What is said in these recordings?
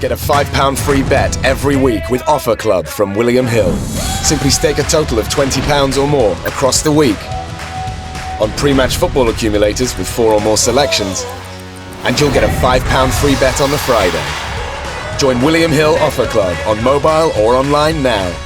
Get a £5 free bet every week with Offer Club from William Hill. Simply stake a total of £20 or more across the week on pre-match football accumulators with 4 or more selections, and you'll get a £5 free bet on the Friday. Join William Hill Offer Club on mobile or online now.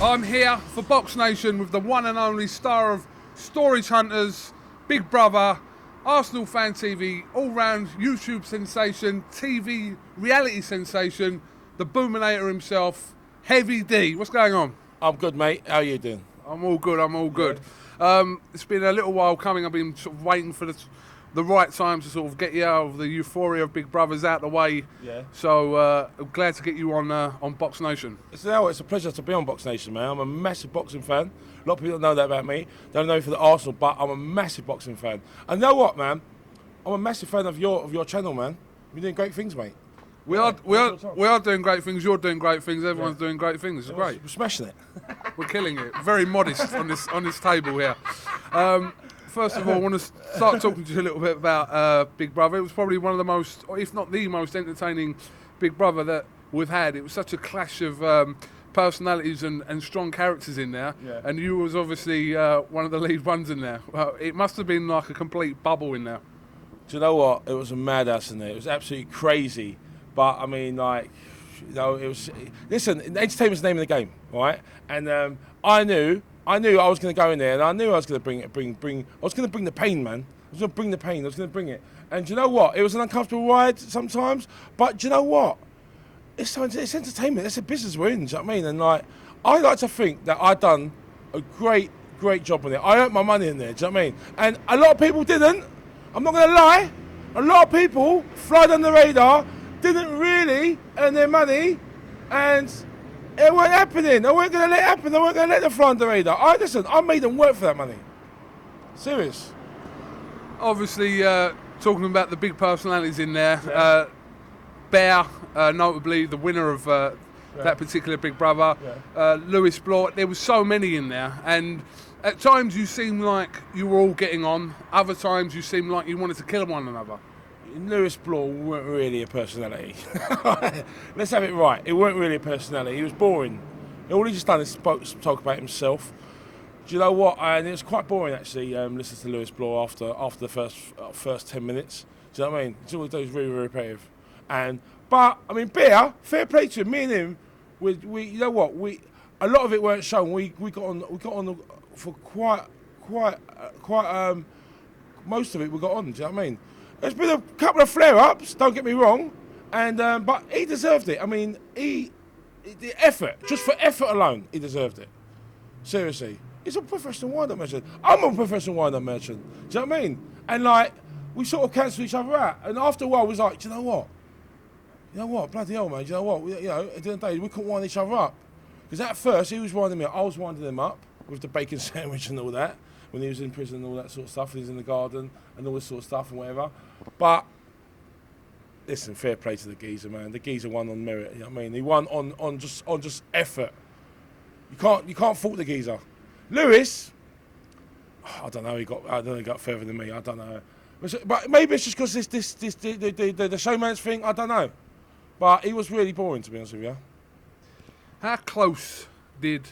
I'm here for BoxNation with the one and only star of Storage Hunters, Big Brother, Arsenal Fan TV, all-round YouTube sensation, TV reality sensation, the Boominator himself, Heavy D. What's going on? I'm good, mate. How are you doing? I'm all good, I'm all good. Yeah. It's been a little while coming. I've been sort of waiting for the right time to sort of get you out of the euphoria of Big Brother's out the way. Yeah. So I'm glad to get you on BoxNation. It's a pleasure to be on BoxNation, man. I'm a massive boxing fan. A lot of people don't know that about me. Don't know for the Arsenal, but I'm a massive boxing fan. And you know what, man? I'm a massive fan of your channel, man. You're doing great things, mate. We are doing great things. You're doing great things. Everyone's doing great things. It's great. We're smashing it. We're killing it. Very modest on this table here. First of all, I want to start talking to you a little bit about Big Brother. It was probably one of the most, if not the most entertaining Big Brother that we've had. It was such a clash of personalities and strong characters in there. Yeah. And you was obviously one of the lead ones in there. It must have been like a complete bubble in there. Do you know what? It was a madhouse in there. It was absolutely crazy. But I mean, like, you know, it was. Listen, entertainment's the name of the game, right? And I knew I was going to go in there, and I knew I was going to bring. I was going to bring the pain, man. I was going to bring the pain. I was going to bring it. And do you know what? It was an uncomfortable ride sometimes. But do you know what? It's entertainment. It's a business we're in. Do you know what I mean? And like, I like to think that I done a great job on it. I earned my money in there. Do you know what I mean? And a lot of people didn't. I'm not going to lie. A lot of people flied on the radar. Didn't really earn their money, and it wasn't happening. I wasn't going to let it happen. I wasn't going to let them fly on the radar. I made them work for that money. Serious. Obviously, talking about the big personalities in there, Bear, notably the winner of that particular Big Brother, Lewis Bloor. There was so many in there, and at times you seemed like you were all getting on. Other times you seemed like you wanted to kill one another. Lewis Bloor weren't really a personality. Let's have it right. He weren't really a personality. He was boring. All he just done is talk about himself. Do you know what? And it was quite boring actually. Listening to Lewis Bloor after the first 10 minutes. Do you know what I mean? It's always very repetitive. But I mean, Bear, fair play to him. Me and him, we you know what? A lot of it weren't shown. We got on for quite most of it we got on. Do you know what I mean? There's been a couple of flare-ups, don't get me wrong, and but he deserved it. I mean, the effort, just for effort alone, he deserved it. Seriously. He's a professional wind-up merchant. I'm a professional wind-up merchant. Do you know what I mean? And like, we sort of cancelled each other out. And after a while, we was like, do you know what? You know what? Bloody hell, man. Do you know what? At the end of the day, we couldn't wind each other up. Because at first, he was winding me up. I was winding him up with the bacon sandwich and all that. When he was in prison and all that sort of stuff, he was in the garden and all this sort of stuff and whatever. But listen, fair play to the geezer, man. The geezer won on merit. You know what I mean? He won on just effort. You can't fault the geezer. Lewis, I don't know. He got further than me. I don't know. But maybe it's just because the showman's thing. I don't know. But he was really boring, to be honest with you. How close did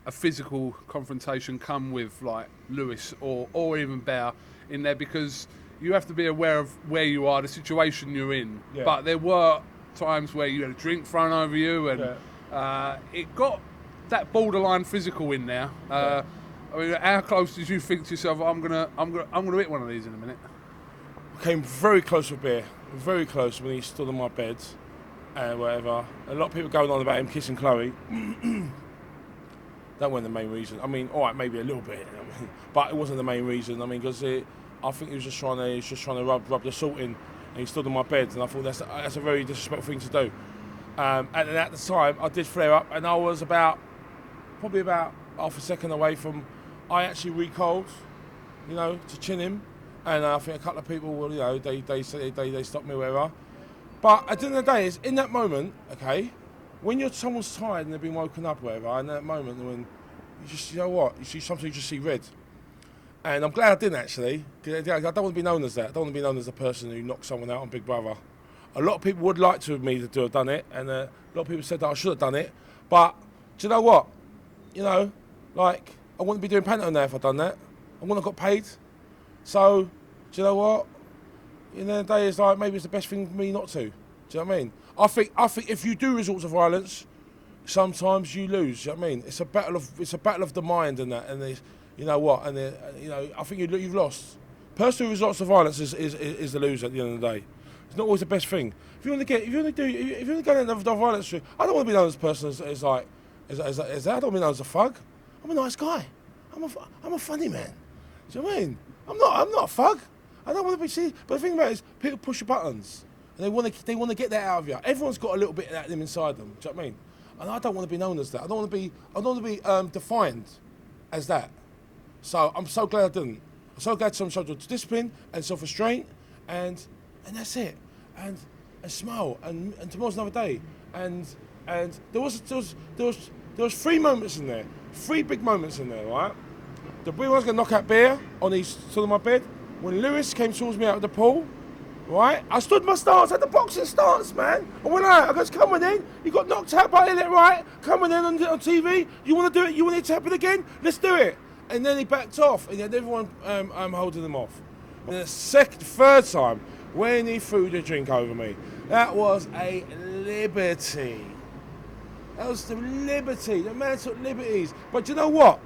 a physical confrontation come with like Lewis or even Bear in there, because you have to be aware of where you are, the situation you're in. Yeah. But there were times where you had a drink thrown over you, and it got that borderline physical in there. I mean, how close did you think to yourself, I'm gonna hit one of these in a minute? I came very close with Bear, very close when he stood on my bed and whatever. A lot of people going on about him kissing Chloe. That wasn't the main reason. I mean, all right, maybe a little bit, but it wasn't the main reason. I mean, because I think he was just trying to rub the salt in, and he stood on my bed, and I thought that's a very disrespectful thing to do. And at the time, I did flare up, and I was probably about half a second away from. I actually recoiled, to chin him, and I think a couple of people, they stopped me, wherever. But at the end of the day, it's in that moment, okay. When someone's tired and they've been woken up, whatever, and that moment when you know what? You see something, you just see red. And I'm glad I didn't actually. 'Cause I don't want to be known as that. I don't want to be known as the person who knocked someone out on Big Brother. A lot of people would like to have done it, and a lot of people said that I should have done it. But do you know what? You know, like I wouldn't be doing panto now if I'd done that. I wouldn't have got paid. So, do you know what? In the end of the day, it's like maybe it's the best thing for me not to. Do you know what I mean? I think if you do resort to violence, sometimes you lose. Do you know what I mean? It's a battle of the mind and that, and there's, you know what? And you know, I think you've lost. Person who resorts to violence is the loser at the end of the day. It's not always the best thing. If you want to go into the violence, I don't want to be known as a person as that. I don't want to be known as a thug. I'm a nice guy. I'm a funny man. Do you know what I mean? I'm not a thug. I don't want to be seen. But the thing about it is, people push your buttons, and they want to get that out of you. Everyone's got a little bit of that in them inside them. Do you know what I mean? And I don't want to be known as that. I don't want to be defined as that. So I'm so glad I didn't. I'm so glad some showed discipline and self-restraint, and that's it. And smile. And tomorrow's another day. And there was 3 moments in there. 3 big moments in there, right? The big one's gonna knock out Bear on his side of my bed. When Lewis came towards me out of the pool, right? I stood my stance, had the boxing stance, man. I went out, I goes, come on in. You got knocked out by Elliot, right? Come on in on TV. You want to do it? You want it to happen again? Let's do it. And then he backed off, and he had everyone holding him off. And the third time, when he threw the drink over me, that was a liberty. That was the liberty. The man took liberties. But you know what?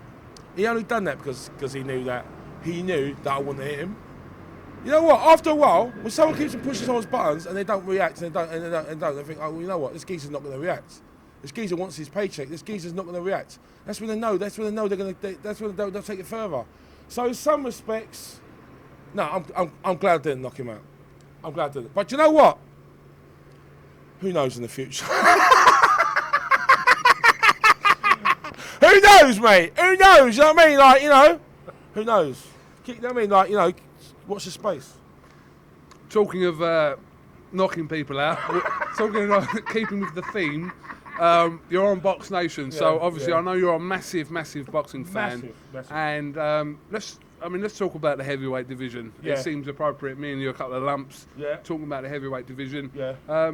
He only done that because he knew that I wouldn't hit him. You know what? After a while, when someone keeps on pushing someone's buttons and they don't react and they think, oh, well, you know what? This geezer's not going to react. This geezer wants his paycheck. This geezer's not going to react. That's when they know. That's when they know that's when they'll take it further. So in some respects, no, I'm glad I didn't knock him out. I'm glad I didn't. But you know what? Who knows in the future? Who knows, mate? Who knows? You know what I mean? Like, you know, who knows? You know what I mean? Like, you know, watch the space. Talking of knocking people out, talking of keeping with the theme, you're on BoxNation, so obviously I know you're a massive boxing fan. Massive. And let's talk about the heavyweight division. Yeah. It seems appropriate. Me and you, a couple of lumps, Yeah. talking about the heavyweight division. Yeah.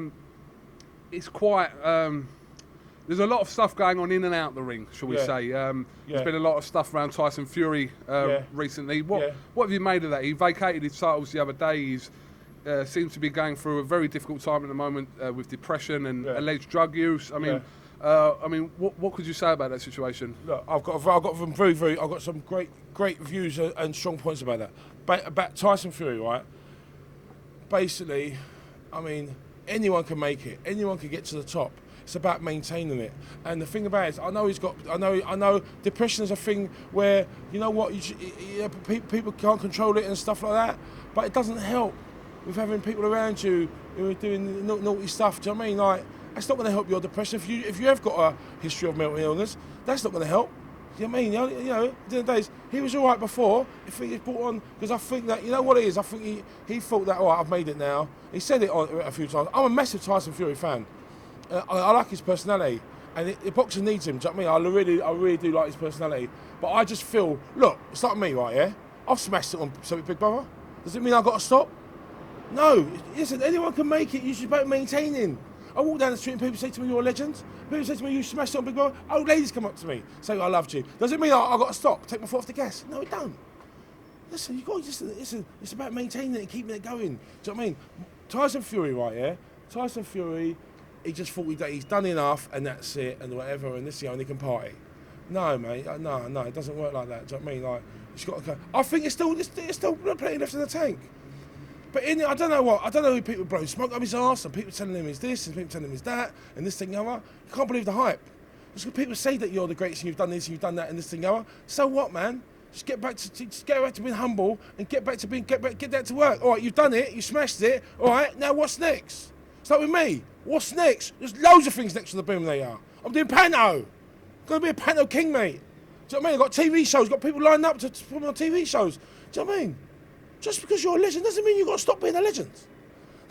It's quite. There's a lot of stuff going on in and out the ring, shall we say. There's been a lot of stuff around Tyson Fury recently. What have you made of that? He vacated his titles the other day. He's seems to be going through a very difficult time at the moment with depression and alleged drug use. I mean, what could you say about that situation? Look, I've got some great views and strong points about that. About Tyson Fury, right? Basically, I mean, anyone can make it. Anyone can get to the top. It's about maintaining it. And the thing about it is, I know depression is a thing where, you know what, people can't control it and stuff like that, but it doesn't help with having people around you who are doing naughty stuff. Do you know what I mean? Like, that's not going to help your depression. If you have got a history of mental illness, that's not going to help. Do you know what I mean? You know, at the end of the days, he was all right before. If he brought on, because I think that, you know what it is, I think he thought that, all right, I've made it now. He said it a few times. I'm a massive Tyson Fury fan. I like his personality, and the boxing needs him. Do you know what I mean? I really do like his personality. But I just feel, look, it's like me, right? Yeah, I've smashed it on something Big Brother. Does it mean I've got to stop? No. Listen, anyone can make it. You should about maintaining. I walk down the street and people say to me, "You're a legend." People say to me, "You smashed it on Big Brother." Old ladies come up to me, say, "I loved you." Does it mean I've got to stop? Take my foot off the gas? No, it don't. Listen, you got to listen. It's about maintaining it and keeping it going. Do you know what I mean? Tyson Fury, right? Yeah, Tyson Fury. He just thought he's done enough and that's it and whatever, and this is the only can party. No, mate, no, it doesn't work like that. Do you know what I mean? Like, it's got to go. I think it's still plenty left in the tank. But I don't know who people blow smoke up his arse and people telling him he's this and people telling him he's that and this thing and other. You can't believe the hype. Just people say that you're the greatest and you've done this and you've done that and this thing and other. So what, man? Just get back to being humble and get back to work. All right, you've done it, you smashed it. All right, now what's next? Start with me. What's next? There's loads of things next to the boom layer. I'm doing panto. I'm going to be a panto king, mate. Do you know what I mean? I've got TV shows, got people lined up to put me on TV shows. Do you know what I mean? Just because you're a legend doesn't mean you've got to stop being a legend.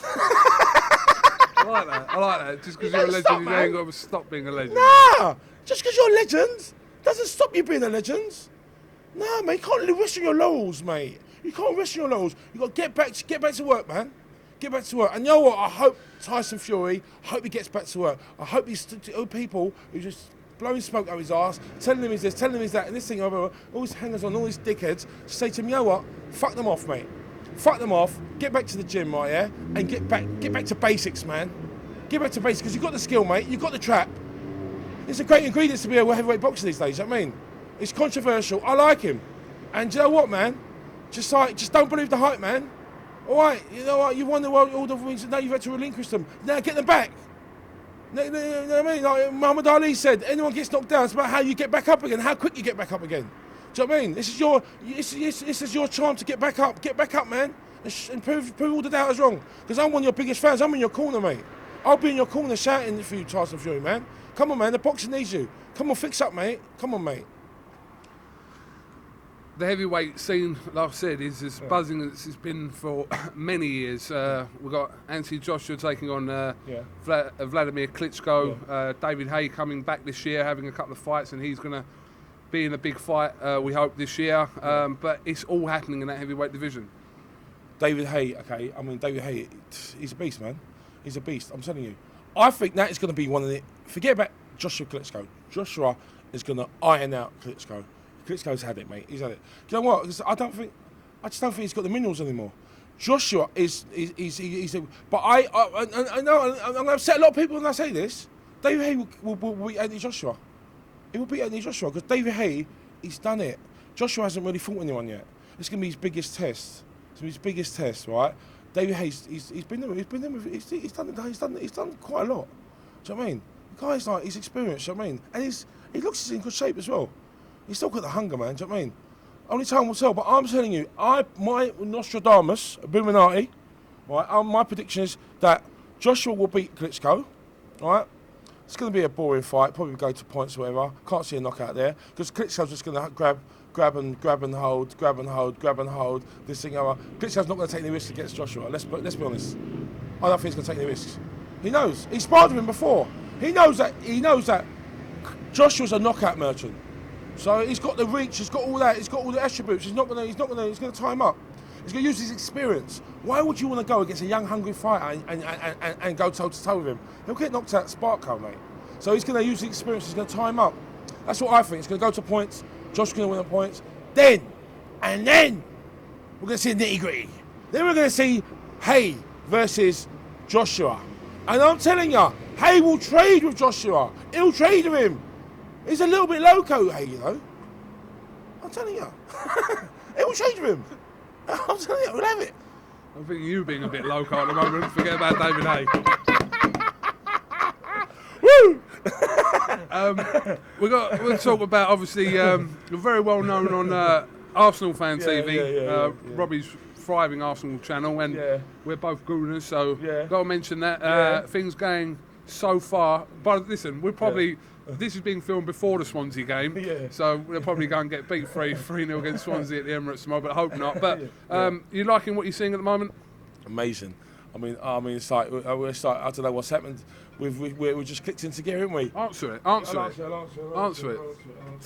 I like that. Just because you're a legend, you ain't got to stop being a legend. Nah! Just because you're a legend Doesn't stop you being a legend. No, mate, you can't rest on your laurels, mate. You can't rest on your laurels. You got to get back to work, man. Get back to work. And you know what? I hope Tyson Fury, I hope he gets back to work. I hope these people who just blowing smoke out his arse, telling him he's this, telling him he's that, and this thing over, all these hangers on, all these dickheads, say to him, you know what? Fuck them off, mate. Fuck them off. Get back to the gym, right, yeah? And get back to basics, man. Get back to basics, because you've got the skill, mate. You've got the trap. It's a great ingredient to be a heavyweight boxer these days, you know what I mean? It's controversial. I like him. And you know what, man? Just don't believe the hype, man. All right, you know what? You won the world all the wins, now you've had to relinquish them. Now get them back. You know what I mean? Like Muhammad Ali said, anyone gets knocked down, it's about how you get back up again, how quick you get back up again. Do you know what I mean? This is your chance to get back up. Get back up, man, and prove all the doubters wrong. Because I'm one of your biggest fans. I'm in your corner, mate. I'll be in your corner shouting for you, Tyson Fury, man. Come on, man. The boxing needs you. Come on, fix up, mate. Come on, mate. The heavyweight scene, like I said, is as buzzing as it's been for many years. We've got Anthony Joshua taking on Vladimir Klitschko. Yeah. David Haye coming back this year, having a couple of fights, and he's going to be in a big fight, we hope, this year. But it's all happening in that heavyweight division. David Haye, okay. I mean, David Haye, he's a beast, man. He's a beast, I'm telling you. I think that is going to be one of the... Forget about Joshua Klitschko. Joshua is going to iron out Klitschko. Klitschko's had it, mate. He's had it. Do you know what? I just don't think he's got the minerals anymore. Joshua he's but I know I'm going to upset a lot of people when I say this. David Haye will beat Anthony Joshua. He will beat Anthony Joshua because David Haye, he's done it. Joshua hasn't really fought anyone yet. It's going to be his biggest test. It's going to be his biggest test, right? David Haye, he's done quite a lot. Do you know what I mean? The guy's like, he's experienced. Do you know what I mean? And he looks in good shape as well. He's still got the hunger, man. Do you know what I mean? Only time will tell. But I'm telling you, my Nostradamus, Illuminati, right? My prediction is that Joshua will beat Klitschko, right? It's going to be a boring fight. Probably go to points or whatever. Can't see a knockout there because Klitschko's just going to grab and hold. This thing over. Klitschko's not going to take any risks against Joshua. Let's be honest. I don't think he's going to take any risks. He knows. He sparred with him before. He knows that Joshua's a knockout merchant. So he's got the reach, he's got all that, he's got all the attributes. He's going to tie him up. He's going to use his experience. Why would you want to go against a young, hungry fighter and go toe to toe with him? He'll get knocked out Sparko, mate. So he's going to use the experience. He's going to tie him up. That's what I think. He's going to go to points. Josh's going to win the points. Then we're going to see the nitty gritty. Then we're going to see Haye versus Joshua. And I'm telling you, Haye will trade with Joshua. He'll trade with him. He's a little bit loco, Haye, you know. I'm telling you. He'll trade with him. I'm telling you, we'll have it. I'm thinking you being a bit loco at the moment. Forget about David Haye. Woo! We'll talk about, obviously, you're very well known on Arsenal Fan TV, Robbie's thriving Arsenal channel, and we're both Gooners, so got to mention that. Things going so far. But listen, we're probably... This is being filmed before the Swansea game, so we'll probably go and get beat 3-0 against Swansea at the Emirates tomorrow, but I hope not. But you liking what you're seeing at the moment? Amazing. I mean, it's like, I don't know what's happened. We just clicked in together, haven't we? Answer it. Tell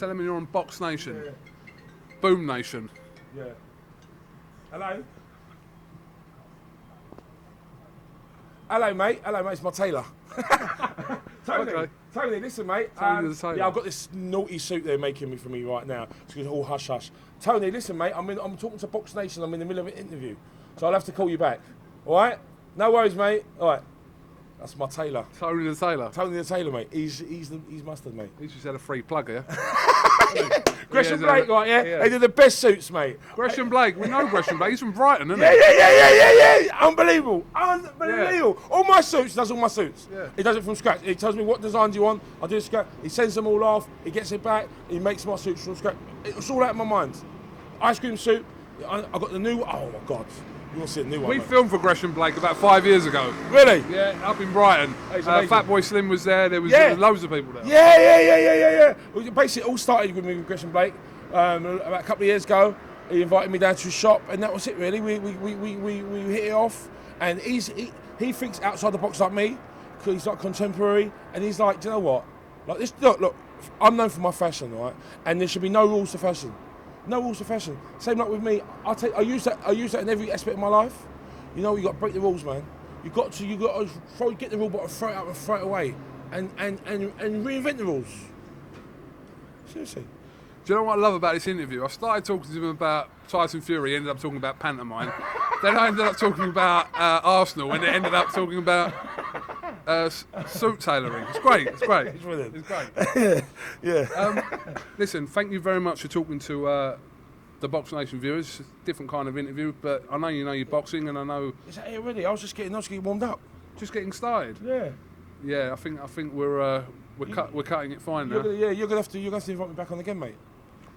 them you're on BoxNation. Boom Nation. Yeah. Hello, mate. It's my tailor. Tony, listen, mate. I've got this naughty suit they're making for me right now. It's all hush hush. Tony, listen, mate. I'm talking to BoxNation. I'm in the middle of an interview, so I'll have to call you back. All right? No worries, mate. All right. That's my tailor. Tony the tailor, mate. He's mustard, mate. He's just had a free plug here. Gresham Blake, right? Yeah. They do the best suits, mate. Gresham Blake, we know Gresham Blake. He's from Brighton, isn't he? Yeah. Unbelievable. Yeah. All my suits, he does all my suits. Yeah. He does it from scratch. He tells me what designs you want. I do the scratch. He sends them all off. He gets it back. He makes my suits from scratch. It's all out of my mind. Ice cream suit. I got the new. Oh my God. You want to see a new one? We filmed for Gresham Blake about 5 years ago. Really? Yeah, up in Brighton. Fatboy Slim was there. There was loads of people there. Yeah. Basically, it all started with me with Gresham Blake about a couple of years ago. He invited me down to his shop, and that was it. Really, we hit it off. And he thinks outside the box like me, because he's like contemporary, and he's like, do you know what? Like this, look, I'm known for my fashion, right? And there should be no rules to fashion. No rules to fashion. Same like with me. I use that in every aspect of my life. You know, you got to break the rules, man. You got to get the rule, but throw it out and throw it away, and reinvent the rules. Seriously. Do you know what I love about this interview? I started talking to him about Tyson Fury, ended up talking about pantomime. Then I ended up talking about Arsenal, and it ended up talking about suit tailoring. It's great. It's great. It's brilliant. It's great. Yeah. Listen, thank you very much for talking to the BoxNation viewers. Different kind of interview, but I know you know your boxing, and I know. Is that it already? I was just getting warmed up. Just getting started. Yeah. Yeah, I think we're cutting it fine now. You're gonna have to invite me back on again, mate.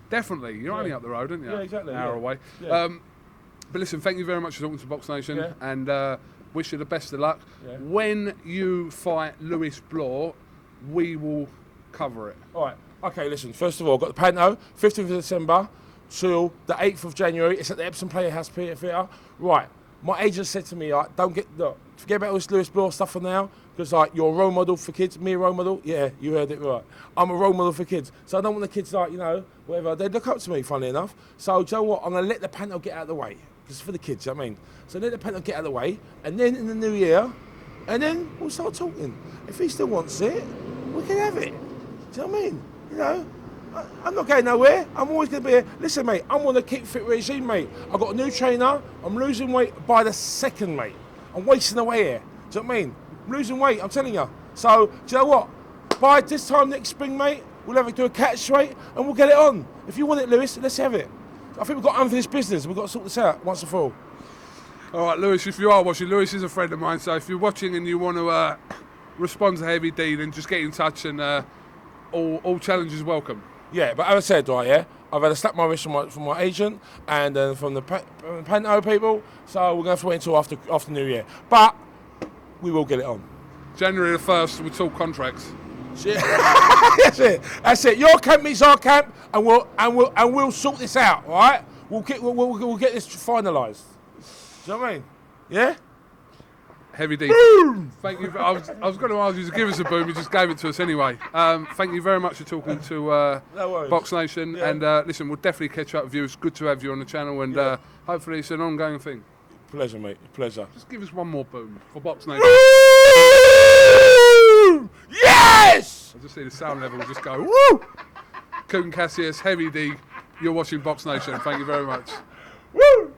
Definitely. You're only up the road, aren't you? Yeah, exactly. An hour away. Yeah. But listen, thank you very much for talking to BoxNation, and wish you the best of luck. Yeah. When you fight Lewis Bloor, we will cover it. All right. Okay, listen. First of all, I've got the Panto, 15th of December till the 8th of January. It's at the Epsom Playhouse Theatre. Right. My agent said to me, forget about all this Lewis Bloor stuff for now, because you're a role model for kids. Me a role model? Yeah, you heard it right. I'm a role model for kids. So I don't want the kids whatever. They look up to me, funnily enough. So do you know what? I'm going to let the Panto get out of the way. Because it's for the kids, you know what I mean? So let the Panto get out of the way, and then in the new year, and then we'll start talking. If he still wants it, we can have it. Do you know what I mean? You know? I'm not going nowhere. I'm always going to be here. Listen, mate, I'm on a keep fit regime, mate. I've got a new trainer. I'm losing weight by the second, mate. I'm wasting away here. Do you know what I mean? I'm losing weight, I'm telling you. So, do you know what? By this time next spring, mate, we'll have to do a catch weight and we'll get it on. If you want it, Lewis, let's have it. I think we've got unfinished business. We've got to sort this out once and for all. All right, Lewis, if you are watching, Lewis is a friend of mine, so if you're watching and you want to respond to Heavy D, then just get in touch, and all challenges welcome. Yeah, but as I said, right, yeah, I've had a slap my wrist from my agent and from the Panto people, so we're going to have to wait until after New Year. But we will get it on. January the 1st, we'll talk contracts. That's it. That's it. Your camp meets our camp, and we'll sort this out. All right? We'll get this finalised. Do you know what I mean? Yeah. Heavy D. Boom! Thank you. I was going to ask you to give us a boom. You just gave it to us anyway. Thank you very much for talking to BoxNation. Yeah. And listen, we'll definitely catch up with you. It's good to have you on the channel, and hopefully it's an ongoing thing. Pleasure, mate. Pleasure. Just give us one more boom for BoxNation. Yes! I just see the sound level just go woo! KUGAN, CASSIUS, Heavy D. You're watching BoxNation. Thank you very much. Woo!